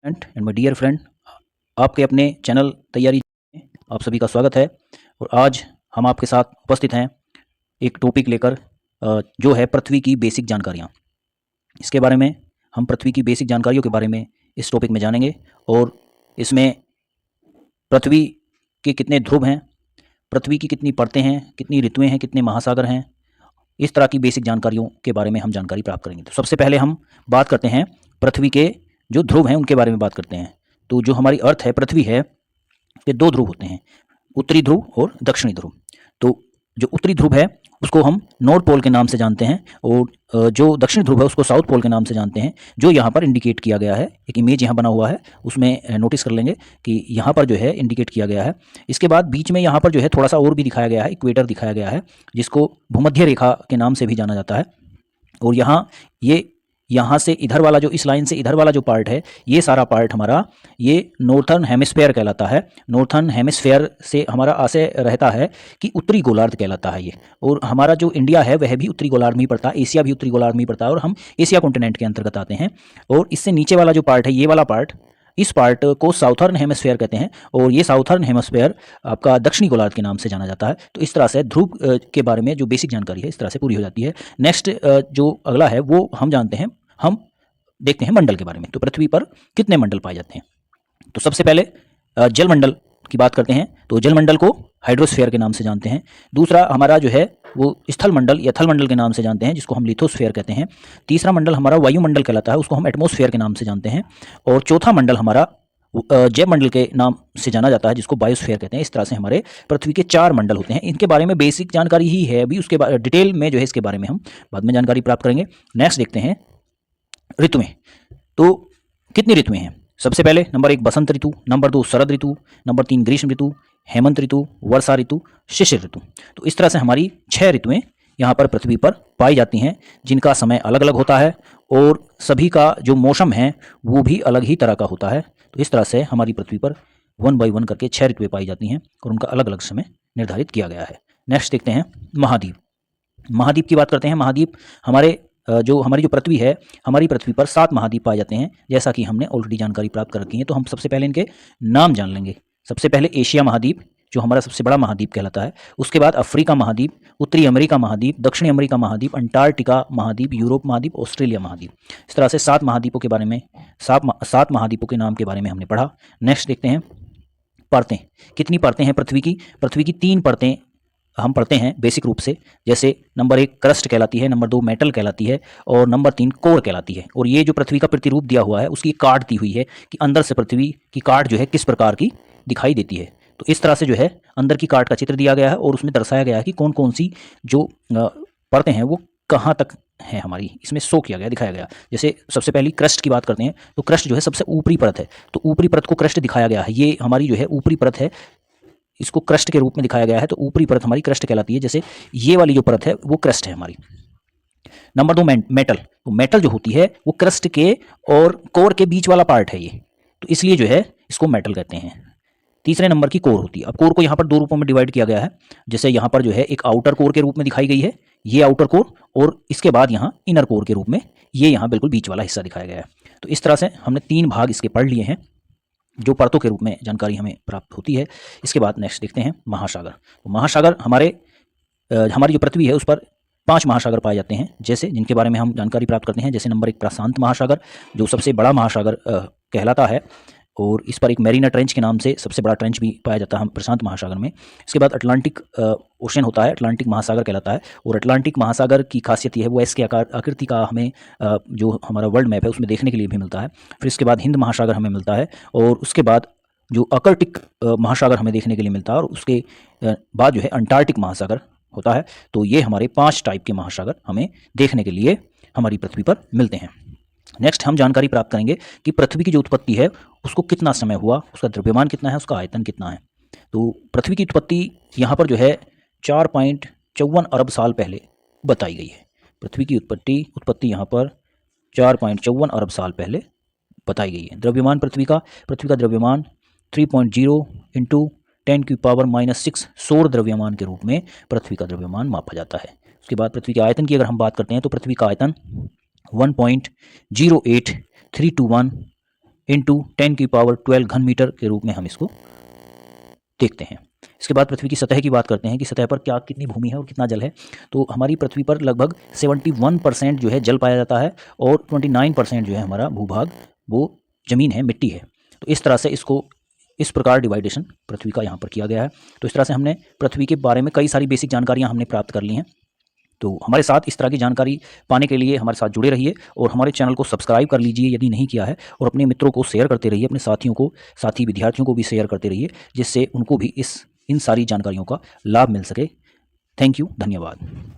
And my dear friend, आपके अपने channel तैयारी में आप सभी का स्वागत है। और आज हम आपके साथ उपस्थित हैं एक टॉपिक लेकर, जो है पृथ्वी की बेसिक जानकारियाँ। इसके बारे में हम पृथ्वी की बेसिक जानकारियों के बारे में इस टॉपिक में जानेंगे और इसमें पृथ्वी के कितने ध्रुव हैं, पृथ्वी की कितनी परतें हैं, कितनी ऋतुएं हैं, कितने महासागर हैं, इस तरह की बेसिक जानकारियों के बारे में हम जानकारी प्राप्त करेंगे। तो सबसे पहले हम बात करते हैं पृथ्वी के जो ध्रुव हैं उनके बारे में बात करते हैं। तो जो हमारी अर्थ है, पृथ्वी है, ये दो ध्रुव होते हैं, उत्तरी ध्रुव और दक्षिणी ध्रुव। तो जो उत्तरी ध्रुव है उसको हम नॉर्थ पोल के नाम से जानते हैं और जो दक्षिणी ध्रुव है उसको साउथ पोल के नाम से जानते हैं, जो यहाँ पर इंडिकेट किया गया है। एक इमेज यहाँ बना हुआ है, उसमें नोटिस कर लेंगे कि यहाँ पर जो है इंडिकेट किया गया है। इसके बाद बीच में यहाँ पर जो है थोड़ा सा और भी दिखाया गया है, इक्वेटर दिखाया गया है, जिसको भूमध्य रेखा के नाम से भी जाना जाता है। और यहाँ से इधर वाला, जो इस लाइन से इधर वाला जो पार्ट है, ये सारा पार्ट हमारा ये नॉर्थर्न हेमिस्फेयर कहलाता है। नॉर्थर्न हेमिस्फेयर से हमारा आशय रहता है कि उत्तरी गोलार्ध कहलाता है ये। और हमारा जो इंडिया है वह भी उत्तरी गोलार्ध में ही पड़ता है, एशिया भी उत्तरी गोलार्ध में ही पड़ता है और हम एशिया कॉन्टिनेंट के अंतर्गत आते हैं। और इससे नीचे वाला जो पार्ट है, ये वाला पार्ट, इस पार्ट को साउथर्न हेमिस्फेयर कहते हैं और ये साउथर्न हेमिस्फेयर आपका दक्षिणी गोलार्ध के नाम से जाना जाता है। तो इस तरह से ध्रुव के बारे में जो बेसिक जानकारी है इस तरह से पूरी हो जाती है। नेक्स्ट जो अगला है वो हम जानते हैं, हम देखते हैं मंडल के बारे में। तो पृथ्वी पर कितने मंडल पाए जाते हैं? तो सबसे पहले जलमंडल की बात करते हैं। तो जलमंडल को हाइड्रोस्फीयर के नाम से जानते हैं। दूसरा हमारा जो है वो स्थल मंडल या थल मंडल के नाम से जानते हैं, जिसको हम लिथोस्फीयर कहते हैं। तीसरा मंडल हमारा वायुमंडल कहलाता है, उसको हम एटमॉस्फेयर के नाम से जानते हैं। और चौथा मंडल हमारा जैव मंडल के नाम से जाना जाता है, जिसको बायोस्फीयर कहते हैं। इस तरह से हमारे पृथ्वी के 4 मंडल होते हैं। इनके बारे में बेसिक जानकारी ही है, अभी उसके डिटेल में जो है इसके बारे में हम बाद में जानकारी प्राप्त करेंगे। नेक्स्ट देखते हैं ऋतुएं। तो कितनी ऋतुएं हैं? सबसे पहले नंबर 1 बसंत ऋतु, नंबर 2 शरद ऋतु, नंबर 3 ग्रीष्म ऋतु, हेमंत ऋतु, वर्षा ऋतु, शिशिर ऋतु। तो इस तरह से हमारी 6 ऋतुएं यहाँ पर पृथ्वी पर पाई जाती हैं, जिनका समय अलग अलग होता है और सभी का जो मौसम है वो भी अलग ही तरह का होता है। तो इस तरह से हमारी पृथ्वी पर 1 बाई 1 करके 6 ऋतुएं पाई जाती हैं और उनका अलग अलग समय निर्धारित किया गया है। नेक्स्ट देखते हैं महाद्वीप। महाद्वीप की बात करते हैं। महाद्वीप हमारी जो पृथ्वी है, हमारी पृथ्वी पर 7 महाद्वीप पाए जाते हैं, जैसा कि हमने ऑलरेडी जानकारी प्राप्त कर रखी है। तो हम सबसे पहले इनके नाम जान लेंगे। सबसे पहले एशिया महाद्वीप, जो हमारा सबसे बड़ा महाद्वीप कहलाता है। उसके बाद अफ्रीका महाद्वीप, उत्तरी अमेरिका महाद्वीप, दक्षिणी अमेरिका महाद्वीप, अंटार्कटिका महाद्वीप, यूरोप महाद्वीप, ऑस्ट्रेलिया महाद्वीप। इस तरह से 7 महाद्वीपों के बारे में, 7 महाद्वीपों के नाम के बारे में हमने पढ़ा। नेक्स्ट देखते हैं परतें। कितनी परतें हैं पृथ्वी की? पृथ्वी की 3 परतें हम पढ़ते हैं बेसिक रूप से। जैसे नंबर 1 क्रस्ट कहलाती है, नंबर 2 मेटल कहलाती है और नंबर 3 कोर कहलाती है। और ये जो पृथ्वी का प्रतिरूप दिया हुआ है उसकी काट दी हुई है कि अंदर से पृथ्वी की काट जो है किस प्रकार की दिखाई देती है। तो इस तरह से जो है अंदर की काट का चित्र दिया गया है और उसमें दर्शाया गया है कि कौन कौन सी जो परतें हैं वो कहाँ तक है हमारी, इसमें शो किया गया, दिखाया गया। जैसे सबसे पहली क्रस्ट की बात करते हैं, तो क्रस्ट जो है सबसे ऊपरी परत है, तो ऊपरी परत को क्रस्ट दिखाया गया है। ये हमारी जो है ऊपरी परत है, इसको क्रस्ट के रूप में दिखाया गया है। तो ऊपरी परत हमारी क्रस्ट कहलाती है। जैसे ये वाली जो परत है वो क्रस्ट है हमारी। Number 2 metal. तो मेटल जो होती है वो क्रस्ट के और कोर के बीच वाला पार्ट है ये, तो इसलिए जो है इसको मेटल कहते हैं। तीसरे नंबर की कोर होती है। अब कोर को यहाँ पर 2 रूपों में डिवाइड किया गया है। जैसे यहाँ पर जो है एक आउटर कोर के रूप में दिखाई गई है, ये आउटर कोर, और इसके बाद यहाँ इनर कोर के रूप में ये यहाँ बिल्कुल बीच वाला हिस्सा दिखाया गया है। तो इस तरह से हमने 3 भाग इसके पढ़ लिए हैं, जो परतों के रूप में जानकारी हमें प्राप्त होती है। इसके बाद नेक्स्ट देखते हैं महासागर। तो महासागर हमारी जो पृथ्वी है उस पर 5 महासागर पाए जाते हैं, जैसे जिनके बारे में हम जानकारी प्राप्त करते हैं। जैसे नंबर 1 प्रशांत महासागर, जो सबसे बड़ा महासागर कहलाता है और इस पर एक मैरीना ट्रेंच के नाम से सबसे बड़ा ट्रेंच भी पाया जाता है प्रशांत महासागर में। इसके बाद अटलांटिक ओशन होता है, अटलांटिक महासागर कहलाता है। और अटलांटिक महासागर की खासियत यह है वो इसके आकृति का हमें जो हमारा वर्ल्ड मैप है उसमें देखने के लिए भी मिलता है। फिर इसके बाद हिंद महासागर हमें मिलता है और उसके बाद जो आर्कटिक महासागर हमें देखने के लिए मिलता है और उसके बाद जो है अंटार्कटिक महासागर होता है। तो ये हमारे 5 टाइप के महासागर हमें देखने के लिए हमारी पृथ्वी पर मिलते हैं। नेक्स्ट हम जानकारी प्राप्त करेंगे कि पृथ्वी की जो उत्पत्ति है उसको कितना समय हुआ, उसका द्रव्यमान कितना है, उसका आयतन कितना है। तो पृथ्वी की उत्पत्ति यहाँ पर जो है 4.54 अरब साल पहले बताई गई है। पृथ्वी की उत्पत्ति यहाँ पर 4.54 अरब साल पहले बताई गई है। द्रव्यमान पृथ्वी का द्रव्यमान 3.0 इंटू 10⁻⁻⁶ सौर द्रव्यमान के रूप में पृथ्वी का द्रव्यमान मापा जाता है। उसके बाद पृथ्वी के आयतन की अगर हम बात करते हैं तो पृथ्वी का आयतन 1.08321 इंटू 10⁻12 घन मीटर के रूप में हम इसको देखते हैं। इसके बाद पृथ्वी की सतह की बात करते हैं कि सतह पर क्या कितनी भूमि है और कितना जल है। तो हमारी पृथ्वी पर लगभग 71% जो है जल पाया जाता है और 29% जो है हमारा भूभाग वो ज़मीन है, मिट्टी है। तो इस तरह से इसको इस प्रकार डिवाइडेशन पृथ्वी का यहाँ पर किया गया है। तो इस तरह से हमने पृथ्वी के बारे में कई सारी बेसिक जानकारियाँ हमने प्राप्त कर ली हैं। तो हमारे साथ इस तरह की जानकारी पाने के लिए हमारे साथ जुड़े रहिए और हमारे चैनल को सब्सक्राइब कर लीजिए यदि नहीं किया है, और अपने मित्रों को शेयर करते रहिए, अपने साथियों को, साथी विद्यार्थियों को भी शेयर करते रहिए, जिससे उनको भी इन सारी जानकारियों का लाभ मिल सके। थैंक यू, धन्यवाद।